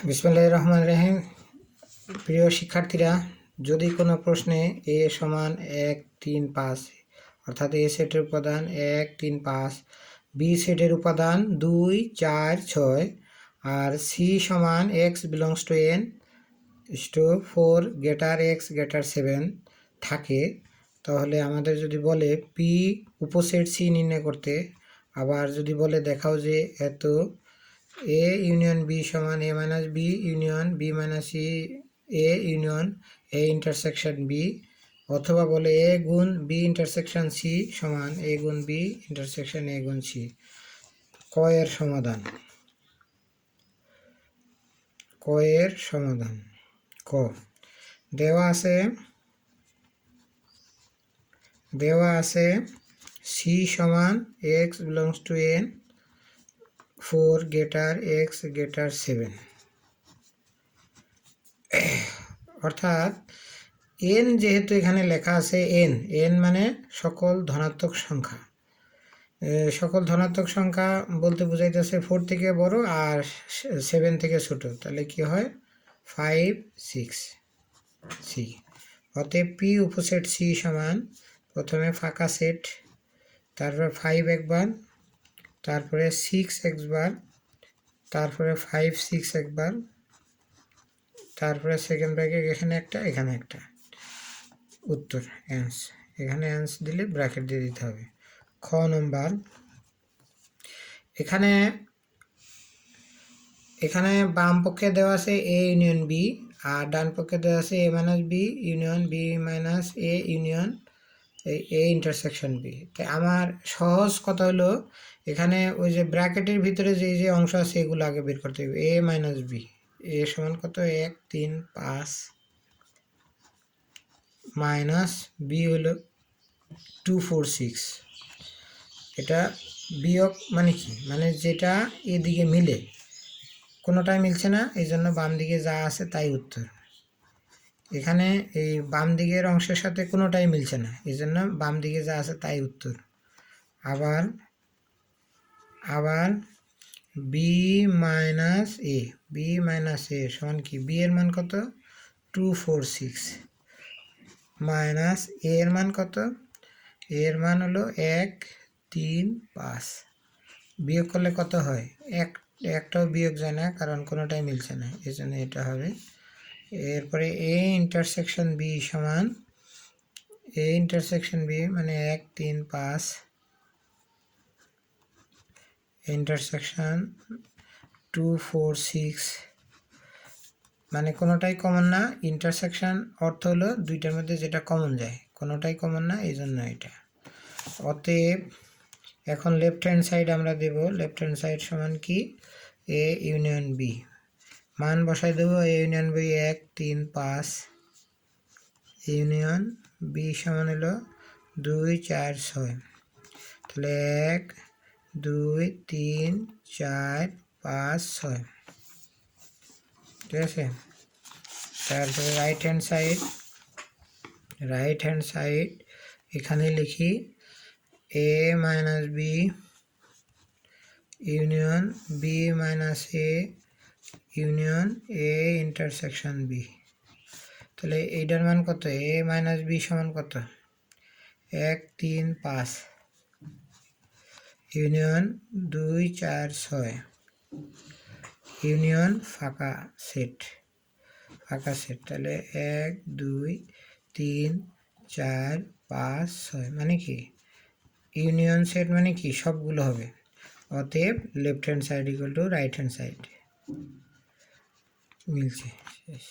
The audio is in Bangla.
বিসমিল্লাহির রহমানির রহিম। প্রিয় শিক্ষার্থীরা, যদি কোনো প্রশ্নে a সমান 1, 3, 5 অর্থাৎ a সেটের উপাদান 1, 3, 5, b সেটের উপাদান 2, 4, 6 আর c সমান x belongs to n to 4 greater x greater 7 থাকে, তাহলে আমাদের যদি বলে p উপসেট c নির্ণয় করতে, আবার যদি বলে দেখাও যে এত a ইউনিয়ন b সমান a minus b union b minus c a union a intersection b, অথবা বলে a গুণ b ইন্টারসেকশন c সমান a গুণ b ইন্টারসেকশন a গুণ c। ক এর সমাধান। ক এর সমাধান। ক দেওয়া আছে c সমান x belongs to n 4 greater x greater 7, অর্থাৎ n যেহেতু এখানে লেখা আছে n মানে সকল ধনাত্মক সংখ্যা। সকল ধনাত্মক সংখ্যা বলতে বোঝাইতেছে 4 থেকে বড় আর 7 থেকে ছোট, তাহলে কি হয় 5, 6 c। অতএব p উপসেট c সমান প্রথমে ফাঁকা সেট, তারপরে 5 একবার, তারপরে 6 একবার, তারপরে 5, 6 একবার, তারপরে সেকেন্ড ব্র্যাকেট এখানে একটা এখানে একটা। উত্তর অ্যান্স, এখানে অ্যান্স দিলে ব্র্যাকেট দিয়ে দিতে হবে। খ নম্বর, এখানে বাম পক্ষে দেওয়া আছে a ইউনিয়ন b আর ডান পক্ষে দেওয়া আছে a minus b union b minus a union a intersection b। তাই আমার সহজ কথা হলো এখানে ওই যে ব্র্যাকেটের ভিতরে যে অংশ আছে এগুলো আগে বের করতে হবে। a মাইনাস b, a সমান কত 1, 3, 5 মাইনাস b হলো 2, 4, 6। এটা বিয়োগ মানে কি, মানে যেটা এদিকে মিলে, কোনোটাই মিলছে না, এই জন্য বাম দিকে যা আছে তাই উত্তর। এখানে এই বাম দিকের অংশের সাথে কোনোটাই মিলছে না, এই জন্য বাম দিকে যা আছে তাই উত্তর। আবার b মাইনাস a সমান কি, b এর মান কত 2, 4, 6 মাইনাস a এর মান কত, a এর মান হলো 1, 3, 5। বিয়োগ করলে কত হয়, একটাও বিয়োগ যায় না কারণ কোনোটাই মিলছে না, এই জন্য এটা হবে। এরপরে a ইন্টারসেকশন b সমান a ইন্টারসেকশন b মানে 1, 3, 5 ইন্টারসেকশন 2, 4, 6 মানে কোনোটাই কমন না। ইন্টারসেকশন অর্থ হলো দুইটার মধ্যে যেটা কমন যায়, কোনোটাই কমন না, এই জন্য এটা। অতএব এখন লেফট হ্যান্ড সাইড আমরা দেব, লেফট হ্যান্ড সাইড সমান কি a ইউনিয়ন b, মান বসাই দেবো a union b 1, 3, 5 union b সমান হলো 2, 4, 6, তাহলে 1, 2, 3, 4, 5, 6, ঠিক আছে। তারপরে রাইট হ্যান্ড সাইড এখানে লিখি a minus b union b minus a union a intersection b। তাহলে এইটার মান কত, a মাইনাস b সমান কত 1, 3, 5 ইউনিয়ন 2, 4, 6 ইউনিয়ন ফাঁকা সেট। তাহলে 1, 2, 3, 4, 5, 6 মানে কি ইউনিয়ন সেট, মানে কি সবগুলো হবে। অতএব left hand side equal to right hand side, মিলছে, শেষ।